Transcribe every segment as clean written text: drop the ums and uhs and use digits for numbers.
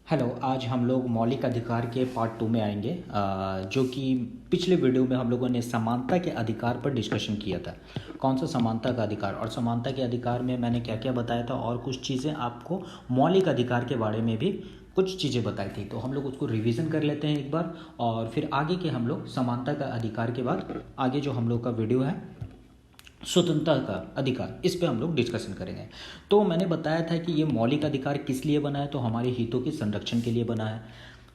Hello. आज हम लोग मौलिक अधिकार के पार्ट 2 में आएंगे, जो कि पिछले वीडियो में हम लोगों ने समानता के अधिकार पर डिस्कशन किया था। कौन सा समानता का अधिकार, और समानता के अधिकार में मैंने क्या क्या बताया था, और कुछ चीज़ें आपको मौलिक अधिकार के बारे में भी कुछ चीज़ें बताई थी। तो हम लोग उसको रिवीजन कर लेते हैं एक बार, और फिर आगे के हम लोग समानता का अधिकार के बाद आगे जो हम लोग का वीडियो है स्वतंत्रता का अधिकार, इस पे हम लोग डिस्कशन करेंगे। तो मैंने बताया था कि ये मौलिक अधिकार किस लिए बना है, तो हमारे हितों के संरक्षण के लिए बना है।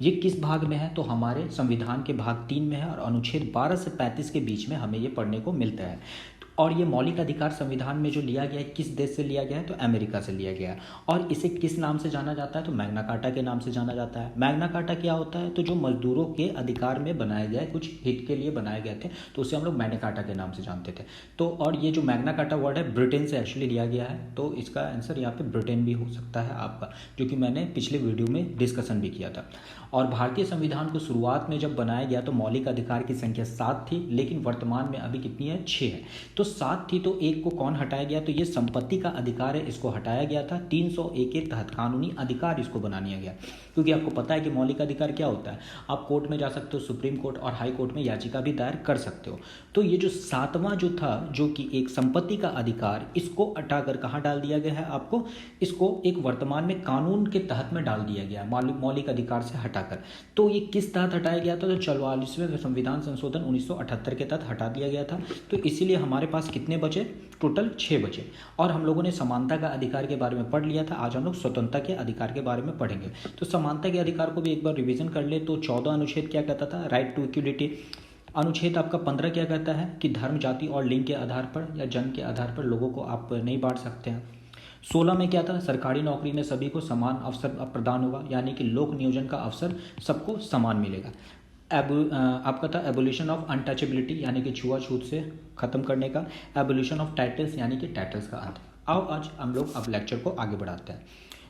ये किस भाग में है, तो हमारे संविधान के भाग 3 में है, और अनुच्छेद 12 से 35 के बीच में हमें ये पढ़ने को मिलता है। और ये मौलिक अधिकार संविधान में जो लिया गया है, किस देश से लिया गया है, तो अमेरिका से लिया गया है। और इसे किस नाम से जाना जाता है, तो मैग्ना कार्टा के नाम से जाना जाता है। मैग्ना कार्टा क्या होता है, तो जो मजदूरों के अधिकार में बनाए गए, कुछ हित के लिए बनाए गए थे, तो उसे हम लोग मैग्ना कार्टा के नाम से जानते थे। तो और ये जो मैग्ना कार्टा वर्ड है ब्रिटेन से एक्चुअली लिया गया है, तो इसका आंसर यहाँ पे ब्रिटेन भी हो सकता है आपका, जो कि मैंने पिछले वीडियो में डिस्कशन भी किया था। और भारतीय संविधान को शुरुआत में जब बनाया गया तो मौलिक अधिकार की संख्या 7 थी, लेकिन वर्तमान में अभी कितनी है, 6 है। तो 7 थी तो एक को कौन हटाया गया, तो ये संपत्ति का अधिकार है, इसको हटाया गया था। 301 के तहत कानूनी अधिकार इसको बना दिया गया, क्योंकि आपको पता है कि मौलिक अधिकार क्या होता है। आप कोर्ट में जा सकते हो, सुप्रीम कोर्ट और हाई कोर्ट में याचिका भी दायर कर सकते हो। तो ये जो 7वां जो था, जो कि एक संपत्ति का अधिकार, इसको हटाकर कहाँ डाल दिया गया है आपको, इसको एक वर्तमान में कानून के तहत में डाल दिया गया, मौलिक अधिकार से हटाकर। तो ये किस तहत हटाया गया था, तो 44वें संविधान संशोधन 1978 के तहत हटा दिया गया था। तो इसीलिए हमारे पास कितने बचे, टोटल 6 बचे। और हम लोगों ने समानता का अधिकार के बारे में पढ़ लिया था। आज हम लोग स्वतंत्रता के अधिकार के बारे में पढ़ेंगे। तो समानता के अधिकार को भी एक बार रिवीजन कर ले। तो 14 अनुच्छेद क्या कहता था, राइट टू इक्वलिटी। अनुच्छेद आपका 15 क्या कहता है कि धर्म, जाति और लिंग के आधार पर या जन्म के आधार पर लोगों को आप नहीं बांट सकते हैं। 16 में क्या था, सरकारी नौकरी में सभी को समान अवसर प्रदान होगा, यानी कि लोक नियोजन का अवसर सबको समान मिलेगा। आपका था एबोल्यूशन ऑफ अनटचेबिलिटी, यानी कि छुआछूत से खत्म करने का। एबोल्यूशन ऑफ टाइटल्स, यानी कि टाइटल्स का अंत। आओ आज हम लोग अब लेक्चर को आगे बढ़ाते हैं।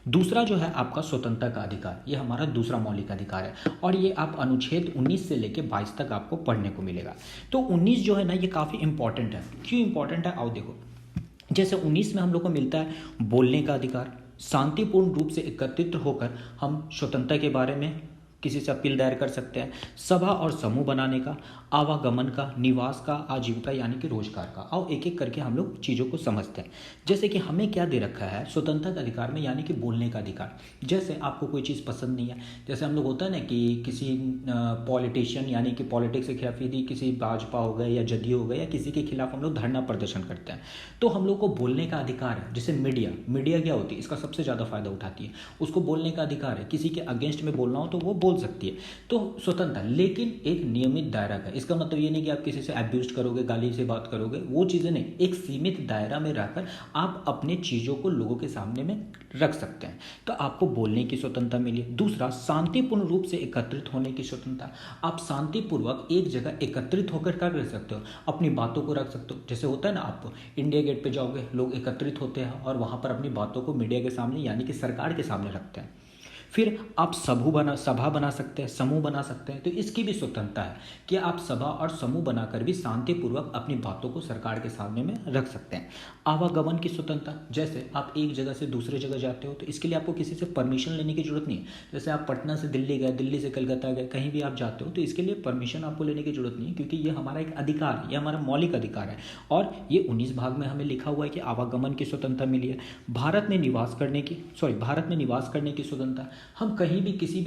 दूसरा जो है आपका स्वतंत्रता का अधिकार, ये हमारा दूसरा मौलिक अधिकार है, और ये आप अनुच्छेद 19 से लेकर 22 तक आपको पढ़ने को मिलेगा। तो 19 जो है ना, ये काफ़ी इंपॉर्टेंट है। क्यों इंपॉर्टेंट है, आओ देखो। जैसे 19 में हम लोग को मिलता है बोलने का अधिकार, शांतिपूर्ण रूप से एकत्रित होकर हम स्वतंत्रता के बारे में किसी से अपील दायर कर सकते हैं। सभा और समूह बनाने का, आवागमन का, निवास का, आजीविका यानी कि रोजगार का। आओ एक एक करके हम लोग चीज़ों को समझते हैं। जैसे कि हमें क्या दे रखा है स्वतंत्रता के अधिकार में, यानी कि बोलने का अधिकार। जैसे आपको कोई चीज़ पसंद नहीं है, जैसे हम लोग होता है ना कि किसी पॉलिटिशियन यानी कि पॉलिटिक्स के खिलाफ, यदि किसी भाजपा हो गए या जदयू हो गए या किसी के खिलाफ हम लोग धरना प्रदर्शन करते हैं, तो हम लोग को बोलने का अधिकार है। जैसे मीडिया क्या होती है, इसका सबसे ज़्यादा फायदा उठाती है, उसको बोलने का अधिकार है। किसी के अगेंस्ट में बोलना हो तो वो बोल सकती है, तो स्वतंत्रता, लेकिन एक नियमित दायरा का। इसका मतलब ये नहीं कि आप किसी से अब्यूज करोगे, गाली से बात करोगे, वो चीज़ें नहीं। एक सीमित दायरा में रहकर आप अपने चीज़ों को लोगों के सामने में रख सकते हैं, तो आपको बोलने की स्वतंत्रता मिली। दूसरा, शांतिपूर्ण रूप से एकत्रित होने की स्वतंत्रता। आप शांतिपूर्वक एक जगह एकत्रित होकर क्या कर सकते हो, अपनी बातों को रख सकते हो। जैसे होता है ना, आप इंडिया गेट पे जाओगे, लोग एकत्रित होते हैं और वहाँ पर अपनी बातों को मीडिया के सामने यानी कि सरकार के सामने रखते हैं। फिर आप सभा बना सकते हैं, समूह बना सकते हैं, तो इसकी भी स्वतंत्रता है कि आप सभा और समूह बनाकर भी शांतिपूर्वक अपनी बातों को सरकार के सामने में रख सकते हैं। आवागमन की स्वतंत्रता, जैसे आप एक जगह से दूसरे जगह जाते हो तो इसके लिए आपको किसी से परमिशन लेने की जरूरत नहीं है। जैसे आप पटना से दिल्ली गए, दिल्ली से कलकत्ता गए, कहीं भी आप जाते हो तो इसके लिए परमिशन आपको लेने की जरूरत नहीं है, क्योंकि ये हमारा एक अधिकार है, ये हमारा मौलिक अधिकार है। और ये 19 भाग में हमें लिखा हुआ है कि आवागमन की स्वतंत्रता मिली है। भारत में निवास करने की स्वतंत्रता। हम कहीं भी किसी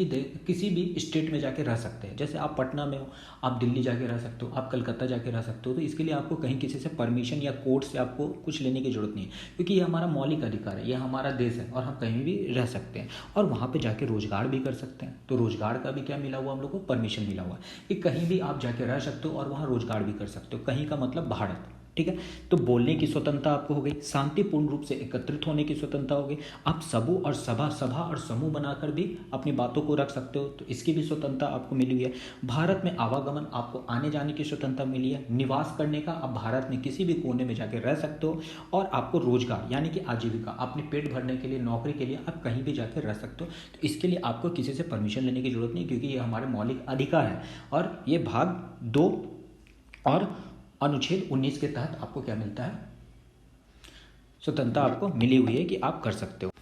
भी स्टेट में जाके रह सकते हैं। जैसे आप पटना में हो, आप दिल्ली जाके रह सकते हो, आप कलकत्ता जाके रह सकते हो, तो इसके लिए आपको कहीं किसी से परमिशन या कोर्ट से आपको कुछ लेने की जरूरत नहीं है, क्योंकि ये हमारा मौलिक अधिकार है, ये हमारा देश है और हम कहीं भी रह सकते हैं। और वहाँ पे जाके रोजगार भी कर सकते हैं। तो रोजगार का भी क्या मिला हुआ हम लोग को, परमिशन मिला हुआ है कि कहीं भी आप जाके रह सकते हो और वहाँ रोजगार भी कर सकते हो। कहीं का मतलब भारत, ठीक है। तो बोलने की स्वतंत्रता आपको हो गई, शांतिपूर्ण रूप से एकत्रित होने की स्वतंत्रता हो गई। आप समूह और सभा और समूह बनाकर भी अपनी बातों को रख सकते हो, तो इसकी भी स्वतंत्रता आपको मिली हुई है। भारत में आवागमन, आपको आने जाने की स्वतंत्रता मिली है। निवास करने का, आप भारत में किसी भी कोने में जाकर रह सकते हो। और आपको रोजगार यानी कि आजीविका, अपने पेट भरने के लिए, नौकरी के लिए आप कहीं भी जाकर रह सकते हो, तो इसके लिए आपको किसी से परमिशन लेने की जरूरत नहीं, क्योंकि ये हमारे मौलिक अधिकार है। और ये भाग 2 और अनुच्छेद 19 के तहत आपको क्या मिलता है, स्वतंत्रता आपको मिली हुई है कि आप कर सकते हो।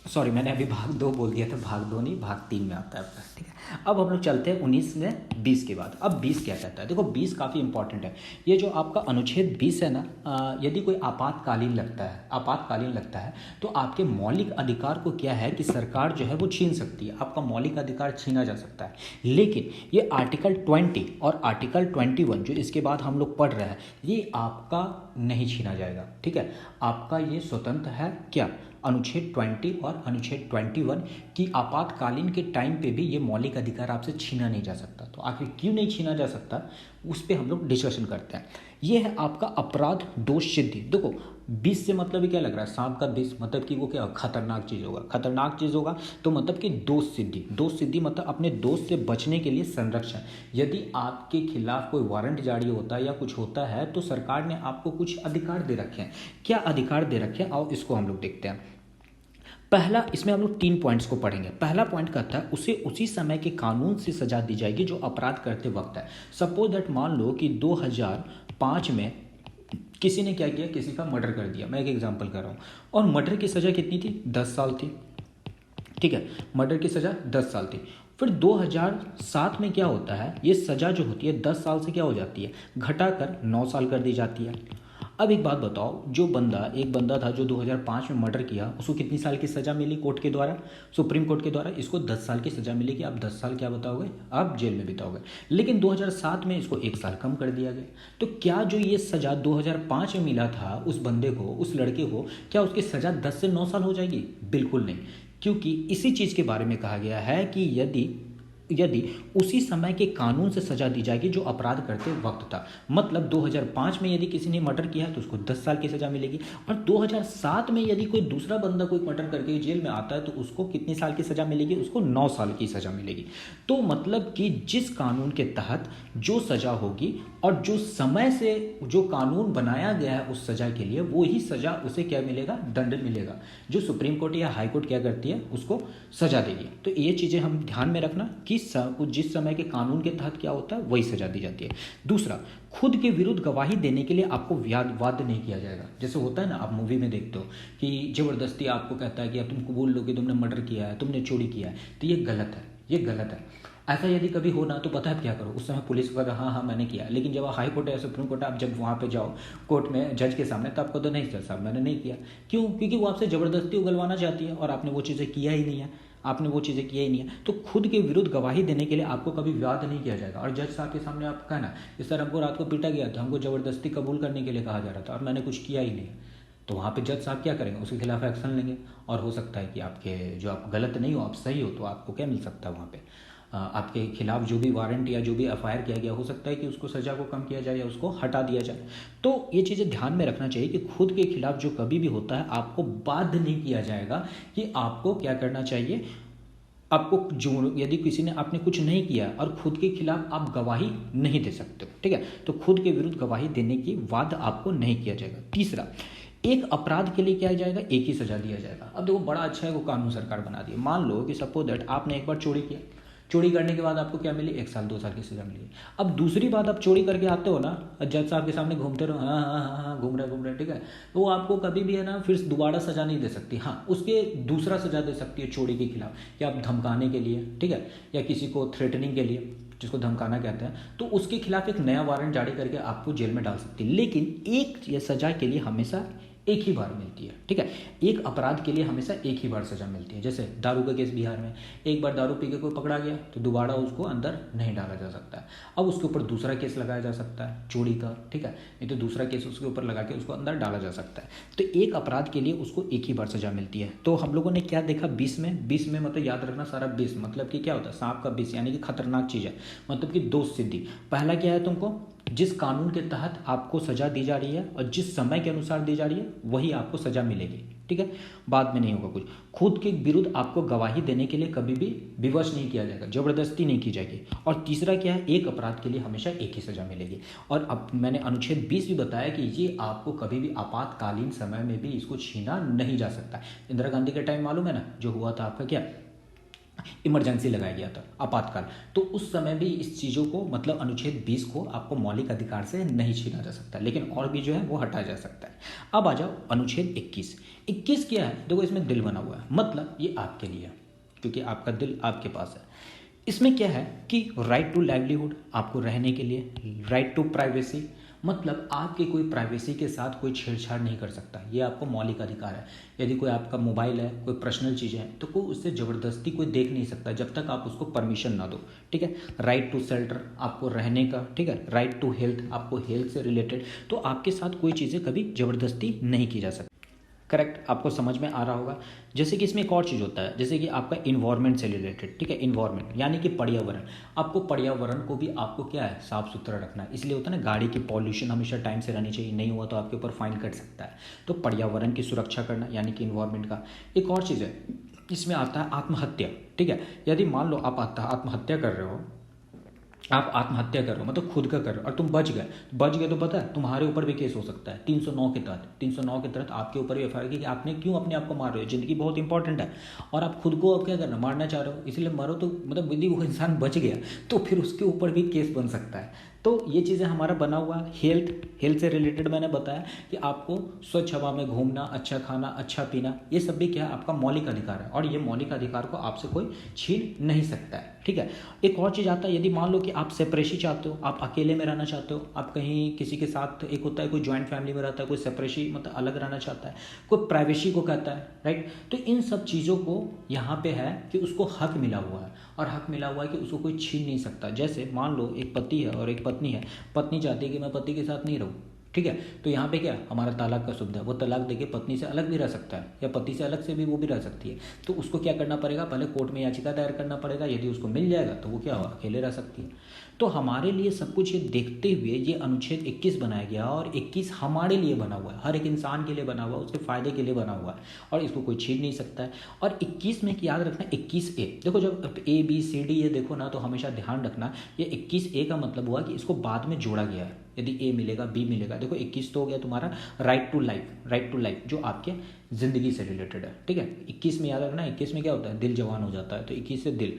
सॉरी, मैंने अभी भाग 2 बोल दिया था, भाग 2 नहीं, भाग 3 में आता है आपका, ठीक है। अब हम लोग चलते हैं 19 में 20 के बाद। अब 20 क्या कहता है? देखो 20 काफ़ी इंपॉर्टेंट है। ये जो आपका अनुच्छेद 20 है ना, यदि कोई आपातकालीन लगता है तो आपके मौलिक अधिकार को क्या है कि सरकार जो है वो छीन सकती है, आपका मौलिक अधिकार छीना जा सकता है। लेकिन ये आर्टिकल 20 और आर्टिकल 21 जो इसके बाद हम लोग पढ़ रहे हैं, ये आपका नहीं छीना जाएगा, ठीक है। आपका ये स्वतंत्र है क्या? अनुच्छेद 20 और अनुच्छेद 21 की आपातकालीन के टाइम पे भी ये मौलिक अधिकार आपसे छीना नहीं जा सकता। तो आखिर क्यों नहीं छीना जा सकता, उस पर हम लोग डिस्कशन करते हैं। ये है आपका अपराध दोष सिद्धि। देखो 20 से मतलब ही क्या लग रहा है? सांप का विष, मतलब कि वो क्या खतरनाक चीज़ होगा, खतरनाक चीज़ होगा। तो मतलब कि दोष सिद्धि मतलब अपने दोष से बचने के लिए संरक्षण। यदि आपके खिलाफ कोई वारंट जारी होता है या कुछ होता है तो सरकार ने आपको कुछ अधिकार दे रखे हैं। क्या अधिकार दे रखे हैं, आओ इसको हम लोग देखते हैं। पहला, इसमें हम लोग 3 पॉइंट्स को पढ़ेंगे। पहला पॉइंट कहता है उसे उसी समय के कानून से सजा दी जाएगी जो अपराध करते वक्त है। सपोज दैट, मान लो कि 2005 में किसी ने क्या किया, किसी का मर्डर कर दिया, मैं एक एग्जांपल कर रहा हूँ, और मर्डर की सज़ा कितनी थी? 10 साल थी, ठीक है। मर्डर की सज़ा 10 साल थी। फिर 2007 में क्या होता है, ये सज़ा जो होती है 10 साल से क्या हो जाती है, घटाकर 9 साल कर दी जाती है। अब एक बात बताओ, एक बंदा था जो 2005 में मर्डर किया, उसको कितनी साल की सज़ा मिली कोर्ट के द्वारा, सुप्रीम कोर्ट के द्वारा? इसको 10 साल की सज़ा मिलेगी। आप 10 साल क्या बताओगे, आप जेल में बिताओगे। लेकिन 2007 में इसको 1 साल कम कर दिया गया। तो क्या जो ये सज़ा 2005 में मिला था उस बंदे को, उस लड़के को, क्या उसकी सज़ा 10 से 9 साल हो जाएगी? बिल्कुल नहीं, क्योंकि इसी चीज़ के बारे में कहा गया है कि यदि उसी समय के कानून से सजा दी जाएगी जो अपराध करते वक्त था। मतलब 2005 में यदि किसी ने मर्डर किया है तो उसको 10 साल की सज़ा मिलेगी, और 2007 में यदि कोई दूसरा बंदा कोई मर्डर करके जेल में आता है तो उसको कितनी साल की सज़ा मिलेगी? उसको 9 साल की सज़ा मिलेगी। तो मतलब कि जिस कानून के तहत जो सज़ा होगी और जो समय से जो कानून बनाया गया है उस सज़ा के लिए, वो ही सज़ा उसे क्या मिलेगा? दंड मिलेगा। जो सुप्रीम कोर्ट या हाई कोर्ट क्या करती है, उसको सज़ा देगी। तो ये चीज़ें हम ध्यान में रखना कि जिस समय के कानून के तहत क्या होता है वही सजा दी जाती है। दूसरा, खुद के विरुद्ध गवाही देने के लिए आपको वाद नहीं किया जाएगा। जैसे होता है ना, आप मूवी में देखते हो कि जबरदस्ती आपको कहता है कि अब तुम कबूल लो कि तुमने मर्डर किया है, तुमने चोरी किया है, तो ये गलत है, ये गलत है। ऐसा यदि कभी हो ना, तो पता है क्या करो, उस समय पुलिस को हाँ हाँ मैंने किया। लेकिन जब हाई कोर्ट या सुप्रीम कोर्ट, आप जब वहाँ पे जाओ कोर्ट में जज के सामने, तो आपको तो नहीं, सर साहब मैंने नहीं किया। क्यों? क्योंकि वो आपसे ज़बरदस्ती उगलवाना चाहती है और आपने वो चीज़ें किया ही नहीं है। तो खुद के विरुद्ध गवाही देने के लिए आपको कभी वाद नहीं किया जाएगा। और जज साहब के सामने आप कहना, इस सर हमको रात को पीटा गया था, हमको ज़बरदस्ती कबूल करने के लिए कहा जा रहा था और मैंने कुछ किया ही नहीं। तो वहाँ पे जज साहब क्या करेंगे? उसके खिलाफ एक्शन लेंगे, और हो सकता है कि आपके जो आप गलत नहीं हो, आप सही हो, तो आपको क्या मिल सकता है वहाँ पे, आपके खिलाफ जो भी वारंट या जो भी एफआईआर किया गया, हो सकता है कि उसको सज़ा को कम किया जाए या उसको हटा दिया जाए। तो ये चीज़ें ध्यान में रखना चाहिए कि खुद के खिलाफ जो कभी भी होता है, आपको बाध्य नहीं किया जाएगा कि आपको क्या करना चाहिए। आपको जो, यदि किसी ने आपने कुछ नहीं किया और खुद के खिलाफ आप गवाही नहीं दे सकते, ठीक है, तो खुद के विरुद्ध गवाही देने की वाद आपको नहीं किया जाएगा। तीसरा, एक अपराध के लिए क्या जाएगा? एक ही सजा दिया जाएगा। अब देखो बड़ा अच्छा है वो कानून सरकार बना दिया। मान लो कि सपोज दैट आपने एक बार चोरी किया, चोरी करने के बाद आपको क्या मिली? 1 साल 2 साल की सजा मिली। अब दूसरी बात, आप चोरी करके आते हो ना, जज साहब के सामने घूमते रहो, हाँ हाँ हाँ हाँ घूम रहे, ठीक है, तो वो आपको कभी भी है ना फिर दोबारा सजा नहीं दे सकती। हाँ, उसके दूसरा सजा दे सकती है चोरी के खिलाफ, या आप धमकाने के लिए, ठीक है, या किसी को थ्रेटनिंग के लिए, जिसको धमकाना कहते हैं, तो उसके खिलाफ एक नया वारंट जारी करके आपको जेल में डाल सकती है। लेकिन एक ये सजा के लिए हमेशा एक ही बार मिलती है, ठीक है। एक अपराध के लिए हमेशा एक ही बार सजा मिलती है। जैसे दारू का केस बिहार में, एक बार दारू पी के कोई पकड़ा गया तो दोबारा उसको अंदर नहीं डाला जा सकता है। अब उसके ऊपर दूसरा केस लगाया जा सकता है चोरी का, ठीक है, नहीं तो दूसरा केस उसके ऊपर लगा के उसको अंदर डाला जा सकता है। तो एक अपराध के लिए उसको एक ही बार सजा मिलती है। तो हम लोगों ने क्या देखा 20 में मतलब याद रखना सारा 20 मतलब कि क्या होता है? सांप का विष, यानी कि खतरनाक चीज़ है, मतलब कि दोष सिद्धि। पहला क्या है? तुमको जिस कानून के तहत आपको सजा दी जा रही है और जिस समय के अनुसार दी जा रही है वही आपको सजा मिलेगी, ठीक है, बाद में नहीं होगा कुछ। खुद के विरुद्ध आपको गवाही देने के लिए कभी भी विवश नहीं किया जाएगा, जबरदस्ती नहीं की जाएगी। और तीसरा क्या है? एक अपराध के लिए हमेशा एक ही सजा मिलेगी। और अब मैंने अनुच्छेद 20 भी बताया कि ये आपको कभी भी आपातकालीन समय में भी इसको छीना नहीं जा सकता। इंदिरा गांधी के टाइम मालूम है ना जो हुआ था आपका, क्या इमरजेंसी लगाया गया था, आपातकाल। तो उस समय भी इस चीज़ों को मतलब अनुच्छेद 20 को आपको मौलिक अधिकार से नहीं छीना जा सकता, लेकिन और भी जो है वो हटाया जा सकता है। अब आ जाओ अनुच्छेद 21। 21 क्या है? देखो इसमें दिल बना हुआ है, मतलब ये आपके लिए है, क्योंकि आपका दिल आपके पास है। इसमें क्या है कि राइट टू लाइवलीहुड, आपको रहने के लिए, राइट टू प्राइवेसी, मतलब आपकी कोई प्राइवेसी के साथ कोई छेड़छाड़ नहीं कर सकता, ये आपको मौलिक अधिकार है। यदि कोई आपका मोबाइल है, कोई पर्सनल चीज़ें हैं, तो कोई उससे ज़बरदस्ती कोई देख नहीं सकता जब तक आप उसको परमिशन ना दो, ठीक है। राइट टू शेल्टर, आपको रहने का, ठीक है। राइट टू हेल्थ, आपको हेल्थ से रिलेटेड, तो आपके साथ कोई चीज़ें कभी ज़बरदस्ती नहीं की जा सकती। करेक्ट, आपको समझ में आ रहा होगा। जैसे कि इसमें एक और चीज़ होता है, जैसे कि आपका इन्वायरमेंट से रिलेटेड, ठीक है। इन्वायरमेंट यानी कि पर्यावरण, आपको पर्यावरण को भी आपको क्या है, साफ सुथरा रखना है। इसलिए होता है ना, गाड़ी की पॉल्यूशन हमेशा टाइम से रहनी चाहिए, नहीं हुआ तो आपके ऊपर फाइन कट सकता है। तो पर्यावरण की सुरक्षा करना यानी कि इन्वायरमेंट का। एक और चीज़ है, इसमें आता है आत्महत्या, ठीक है। यदि मान लो आप आत्महत्या कर रहे हो, आप आत्महत्या कर रहे हो मतलब खुद का कर रहे हो और तुम बच गए तो पता है तुम्हारे ऊपर भी केस हो सकता है 309 के तहत। 309 के तहत आपके ऊपर भी एफआईआर की कि आपने क्यों अपने आप को मार रहे हो। ज़िंदगी बहुत इंपॉर्टेंट है और आप खुद को अब क्या करना, मारना चाह रहे हो, इसलिए मरो। तो मतलब यदि वो इंसान बच गया तो फिर उसके ऊपर भी केस बन सकता है। तो ये चीज़ें हमारा बना हुआ। हेल्थ से रिलेटेड मैंने बताया कि आपको स्वच्छ हवा में घूमना, अच्छा खाना, अच्छा पीना, ये सब भी क्या है, आपका मौलिक अधिकार है और ये मौलिक अधिकार को आपसे कोई छीन नहीं सकता है, ठीक है। एक और चीज़ आता है, यदि मान लो कि आप सेपरेसी चाहते हो, आप अकेले में रहना चाहते हो, आप कहीं किसी के साथ, एक होता है कोई जॉइंट फैमिली में रहता है, कोई सेपरेसी मतलब अलग रहना चाहता है, कोई प्राइवेसी को कहता है, राइट। तो इन सब चीज़ों को यहाँ पे है कि उसको हक मिला हुआ है और हक मिला हुआ है कि उसको कोई छीन नहीं सकता। जैसे मान लो एक पति है और एक पत्नी है, पत्नी चाहती है कि मैं पति के साथ नहीं रहूँ, ठीक है। तो यहाँ पे क्या, हमारा तलाक का सुविधा है, वो तलाक देके पत्नी से अलग भी रह सकता है या पति से अलग से भी वो भी रह सकती है। तो उसको क्या करना पड़ेगा, पहले कोर्ट में याचिका दायर करना पड़ेगा। यदि उसको मिल जाएगा तो वो क्या होगा, अकेले रह सकती है। तो हमारे लिए सब कुछ ये देखते हुए ये अनुच्छेद 21 बनाया गया और 21 हमारे लिए बना हुआ है, हर एक इंसान के लिए बना हुआ है, उसके फायदे के लिए बना हुआ है और इसको कोई छीन नहीं सकता है। और 21 में याद रखना 21A, देखो जब ABCD ये देखो ना तो हमेशा ध्यान रखना ये 21A का मतलब हुआ कि इसको बाद में जोड़ा गया है। यदि ए मिलेगा, बी मिलेगा, देखो 21 तो हो गया तुम्हारा राइट टू लाइफ जो आपके ज़िंदगी से रिलेटेड है, ठीक है। 21 में याद रखना, 21 में क्या होता है, दिल जवान हो जाता है, तो 21 से दिल,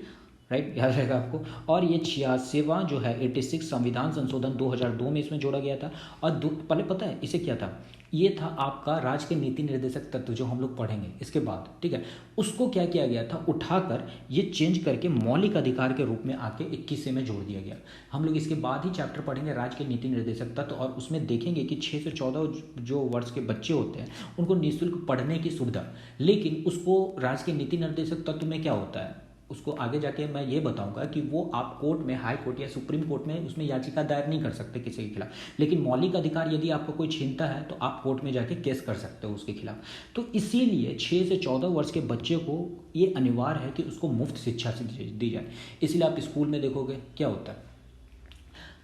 राइट, याद रहेगा आपको। और ये 86वां जो है 86 संविधान संशोधन 2002 में इसमें जोड़ा गया था। और पहले पता है इसे क्या था, ये था आपका राज्य के नीति निर्देशक तत्व जो हम लोग पढ़ेंगे इसके बाद, ठीक है। उसको क्या किया गया था, उठाकर ये चेंज करके मौलिक अधिकार के रूप में आके 21 में जोड़ दिया गया। हम लोग इसके बाद ही चैप्टर पढ़ेंगे राज्य के नीति निर्देशक तत्व और उसमें देखेंगे कि 6 से 14 जो वर्ष के बच्चे होते हैं उनको निःशुल्क पढ़ने की सुविधा। लेकिन उसको राज्य के नीति निर्देशक तत्व में क्या होता है, उसको आगे जाके मैं ये बताऊंगा कि वो आप कोर्ट में, हाई कोर्ट या सुप्रीम कोर्ट में उसमें याचिका दायर नहीं कर सकते किसी के खिलाफ। लेकिन मौलिक अधिकार यदि आपको कोई छीनता है तो आप कोर्ट में जाके केस कर सकते हो उसके खिलाफ। तो इसीलिए 6 से 14 वर्ष के बच्चे को ये अनिवार्य है कि उसको मुफ्त शिक्षा दी जाए। इसलिए आप स्कूल में देखोगे क्या होता है,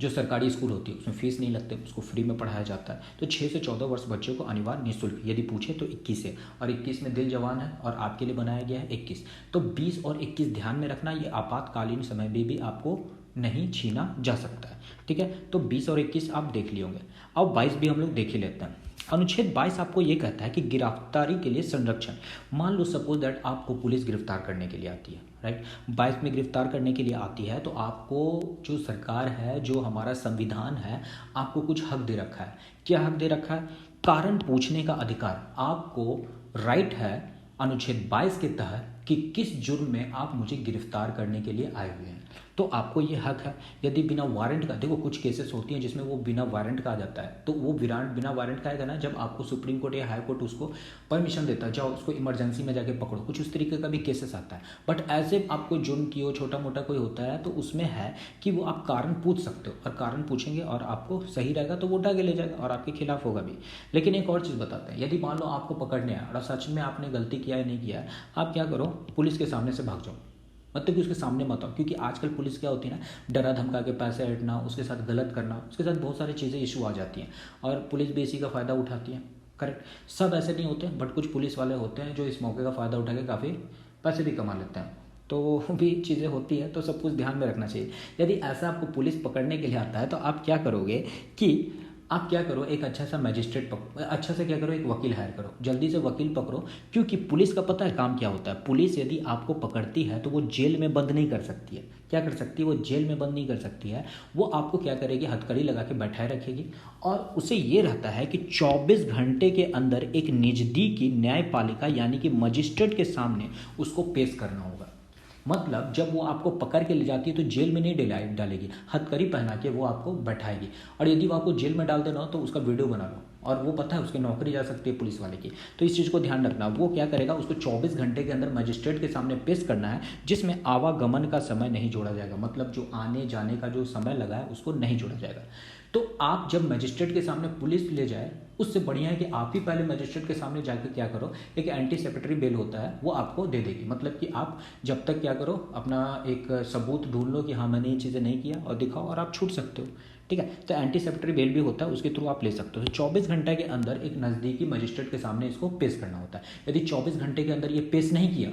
जो सरकारी स्कूल होती है उसमें फीस नहीं लगते, उसको फ्री में पढ़ाया जाता है। तो 6 से 14 वर्ष बच्चों को अनिवार्य निःशुल्क, यदि पूछे तो 21 है और 21 में दिल जवान है और आपके लिए बनाया गया है 21। तो 20 और 21 ध्यान में रखना, ये आपातकालीन समय में भी आपको नहीं छीना जा सकता है, ठीक है। तो 20 और 21 आप देख लिए होंगे। अब 22 भी हम लोग देख ही लेते हैं। अनुच्छेद 22 आपको ये कहता है कि गिरफ्तारी के लिए संरक्षण। मान लो सपोज दैट आपको पुलिस गिरफ्तार करने के लिए आती है, राइट। 22 में गिरफ्तार करने के लिए आती है तो आपको जो सरकार है, जो हमारा संविधान है, आपको कुछ हक दे रखा है। क्या हक दे रखा है, कारण पूछने का अधिकार आपको राइट है अनुच्छेद 22 के तहत कि किस जुर्म में आप मुझे गिरफ्तार करने के लिए आए हुए हैं। तो आपको ये हक है। यदि बिना वारंट का, देखो कुछ केसेस होती हैं जिसमें वो बिना वारंट का आ जाता है, तो वो बिना वारंट का आएगा ना, जब आपको सुप्रीम कोर्ट या हाई कोर्ट उसको परमिशन देता है, जाओ उसको इमरजेंसी में जाके पकड़ो, कुछ उस तरीके का भी केसेस आता है। बट ऐसे आपको जुर्म की हो, छोटा मोटा कोई होता है, तो उसमें है कि वो आप कारण पूछ सकते हो और कारण पूछेंगे और आपको सही रहेगा तो वो उठा के ले जाएगा और आपके खिलाफ होगा भी। लेकिन एक और चीज़ बताते हैं, यदि मान लो आपको पकड़ने आया और सच में आपने गलती किया है नहीं किया है, आप क्या करो, पुलिस के सामने से भाग जाओ, मतलब कि उसके सामने मत आओ। क्योंकि आजकल पुलिस क्या होती है ना, डरा धमका के पैसे हटना, उसके साथ गलत करना, उसके साथ बहुत सारी चीज़ें इशू आ जाती हैं और पुलिस भी इसी का फ़ायदा उठाती है, करेक्ट। सब ऐसे नहीं होते बट कुछ पुलिस वाले होते हैं जो इस मौके का फ़ायदा उठा के काफ़ी पैसे भी कमा लेते हैं। तो भी चीज़ें होती है, तो सब कुछ ध्यान में रखना चाहिए। यदि ऐसा आपको पुलिस पकड़ने के लिए आता है तो आप क्या करोगे कि आप क्या करो, एक अच्छा सा मैजिस्ट्रेट पकड़ो, अच्छा से क्या करो, एक वकील हायर करो, जल्दी से वकील पकड़ो। क्योंकि पुलिस का पता है काम क्या होता है, पुलिस यदि आपको पकड़ती है तो वो जेल में बंद नहीं कर सकती है। क्या कर सकती है, वो जेल में बंद नहीं कर सकती है, वो आपको क्या करेगी, हथकड़ी लगा के बैठाए रखेगी। और उसे ये रहता है कि 24 घंटे के अंदर एक नज़दीकी न्यायपालिका यानी कि मजिस्ट्रेट के सामने उसको पेश करना होगा। मतलब जब वो आपको पकड़ के ले जाती है तो जेल में नहीं डालेगी, हथकड़ी पहना के वो आपको बैठाएगी। और यदि वो आपको जेल में डाल देना हो तो उसका वीडियो बना लो, और वो पता है उसकी नौकरी जा सकती है पुलिस वाले की। तो इस चीज़ को ध्यान रखना। वो क्या करेगा, उसको 24 घंटे के अंदर मजिस्ट्रेट के सामने पेश करना है, जिसमें आवागमन का समय नहीं जोड़ा जाएगा, मतलब जो आने जाने का जो समय लगा है उसको नहीं जोड़ा जाएगा। तो आप जब मजिस्ट्रेट के सामने पुलिस ले जाए, उससे बढ़िया है कि आप ही पहले मजिस्ट्रेट के सामने जाकर क्या करो, एक एंटीसिपेटरी बेल होता है वो आपको दे देगी। मतलब कि आप जब तक क्या करो, अपना एक सबूत ढूंढ लो कि हाँ मैंने ये चीज़ें नहीं किया, और दिखाओ, और आप छूट सकते हो। ठीक है, तो एंटीसिपेटरी बेल भी होता है, उसके थ्रू आप ले सकते हो। तो 24 घंटे के अंदर एक नज़दीकी मजिस्ट्रेट के सामने इसको पेश करना होता है। यदि 24 घंटे के अंदर ये पेश नहीं किया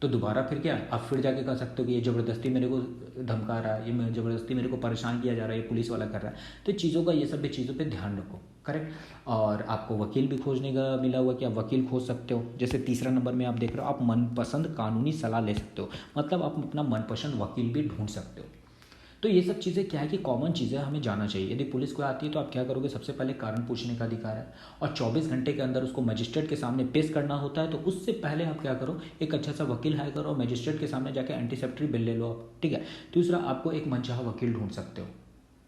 तो दोबारा फिर क्या, आप फिर जाके कह सकते हो कि ये ज़बरदस्ती मेरे को धमका रहा है, ये ज़बरदस्ती मेरे को परेशान किया जा रहा है, ये पुलिस वाला कर रहा है। तो चीज़ों का, ये सब भी चीज़ों पे ध्यान रखो। करेक्ट। और आपको वकील भी खोजने का मिला हुआ कि आप वकील खोज सकते हो। जैसे तीसरा नंबर में आप देख रहे हो, आप मनपसंद कानूनी सलाह ले सकते हो, मतलब आप अपना मनपसंद वकील भी ढूंढ सकते हो। तो ये सब चीज़ें क्या है कि कॉमन चीज़ें हमें जाना चाहिए। यदि पुलिस को आती है तो आप क्या करोगे, सबसे पहले कारण पूछने का अधिकार है, और 24 घंटे के अंदर उसको मजिस्ट्रेट के सामने पेश करना होता है। तो उससे पहले आप क्या करो, एक अच्छा सा वकील हायर करो, मजिस्ट्रेट के सामने जाकर एंटीसिपेटरी बिल ले लो आप। ठीक है। दूसरा, आपको एक मनचाहा वकील ढूंढ सकते हो,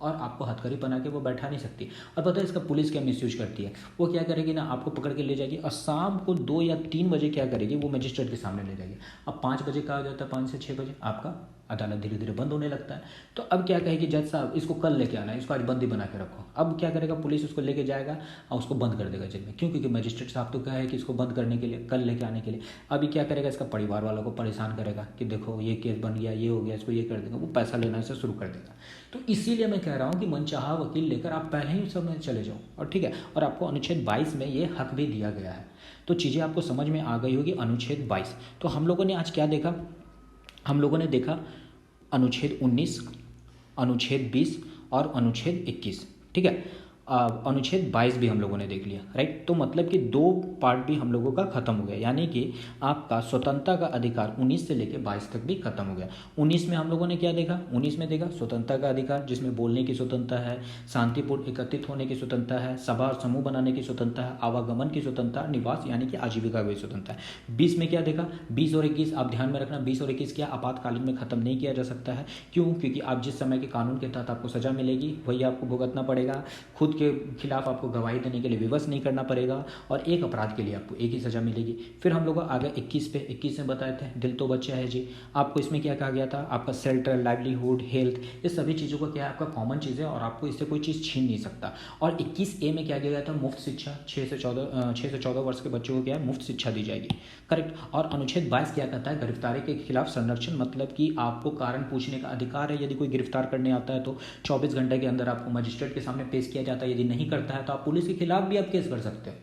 और आपको हथकड़ी बना के वो बैठा नहीं सकती। और पता है इसका पुलिस क्या मिसयूज करती है, वो क्या करेगी ना, आपको पकड़ के ले जाएगी, और शाम को 2 या 3 बजे क्या करेगी, वो मजिस्ट्रेट के सामने ले जाएगी। अब 5 बजे का हो जाता है, 5 से 6 बजे आपका अदालत धीरे धीरे बंद होने लगता है। तो अब क्या कहेगी, जज साहब इसको कल लेके आना है, इसको आज बंदी बना के रखो। अब क्या करेगा, पुलिस उसको लेके जाएगा और उसको बंद कर देगा जेल में। क्यों? क्योंकि मजिस्ट्रेट साहब तो कहा है कि इसको बंद करने के लिए, कल लेके आने के लिए। अभी क्या करेगा, इसका परिवार वालों को परेशान करेगा कि देखो ये केस बन गया, ये हो गया, इसको ये कर देगा, वो पैसा लेना से शुरू कर देगा। तो इसीलिए मैं कह रहा हूँ कि मनचाहा वकील लेकर आप पहले ही सब में चले जाओ। और ठीक है, और आपको अनुच्छेद 22 में ये हक भी दिया गया है। तो चीज़ें आपको समझ में आ गई होगी। अनुच्छेद 22। तो हम लोगों ने आज क्या देखा, हम लोगों ने देखा अनुच्छेद 19, अनुच्छेद 20 और अनुच्छेद 21। ठीक है। अनुच्छेद 22 भी हम लोगों ने देख लिया, राइट। तो मतलब कि 2 पार्ट भी हम लोगों का खत्म हो गया, यानी कि आपका स्वतंत्रता का अधिकार 19 से लेकर 22 तक भी खत्म हो गया। 19 में हम लोगों ने क्या देखा, 19 में देखा स्वतंत्रता का अधिकार, जिसमें बोलने की स्वतंत्रता है, शांतिपूर्ण एकत्रित होने की स्वतंत्रता है, सभा और समूह बनाने की स्वतंत्रता है, आवागमन की स्वतंत्रता, निवास यानी कि आजीविका की स्वतंत्रता है। 20 में क्या देखा, 20 और 21 आप ध्यान में रखना, 20 और 21 क्या आपातकालीन में खत्म नहीं किया जा सकता है। क्यों? क्योंकि आप जिस समय के कानून के तहत आपको सजा मिलेगी वही आपको भुगतना पड़ेगा, खुद के खिलाफ आपको गवाही देने के लिए विवश नहीं करना पड़ेगा, और एक अपराध के लिए आपको एक ही सजा मिलेगी। फिर हम लोग आ गए 21 पे। 21 में बताए थे दिल तो बच्चा है जी, आपको इसमें क्या कहा गया था, आपका शेल्टर, लाइवलीहुड, हेल्थ, ये सभी चीज़ों का क्या है, आपका कॉमन चीज़ है और आपको इससे कोई चीज़ छीन नहीं सकता। और 21A में क्या किया गया था, मुफ्त शिक्षा, 6 से 14 वर्ष के बच्चों को क्या है, मुफ्त शिक्षा दी जाएगी। करेक्ट। और अनुच्छेद 22 क्या कहता है, गिरफ्तारी के खिलाफ संरक्षण, मतलब कि आपको कारण पूछने का अधिकार है। यदि कोई गिरफ्तार करने आता है तो 24 घंटे के अंदर आपको मजिस्ट्रेट के सामने पेश किया जाता है। यदि नहीं करता है तो आप पुलिस के खिलाफ भी आप केस कर सकते हो,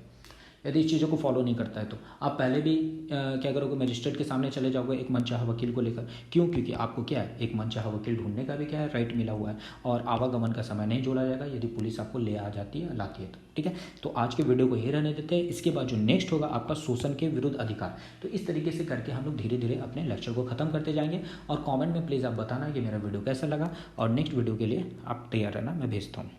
यदि इस चीज़ों को फॉलो नहीं करता है तो। आप पहले भी क्या करोगे, मजिस्ट्रेट के सामने चले जाओगे एक मनचाहा वकील को लेकर। क्यों? क्योंकि आपको क्या है, एक मनचाहा वकील ढूंढने का भी क्या है, राइट मिला हुआ है, और आवागमन का समय नहीं जोड़ा जाएगा यदि पुलिस आपको ले आ जाती है, लाती है तो। ठीक है। तो आज के वीडियो को ही रहने देते हैं। इसके बाद जो नेक्स्ट होगा आपका शोषण के विरुद्ध अधिकार। तो इस तरीके से करके हम लोग धीरे धीरे अपने लेक्चर को खत्म करते जाएंगे। और कॉमेंट में प्लीज़ आप बताना कि मेरा वीडियो कैसा लगा, और नेक्स्ट वीडियो के लिए आप तैयार रहना, मैं भेजता हूँ।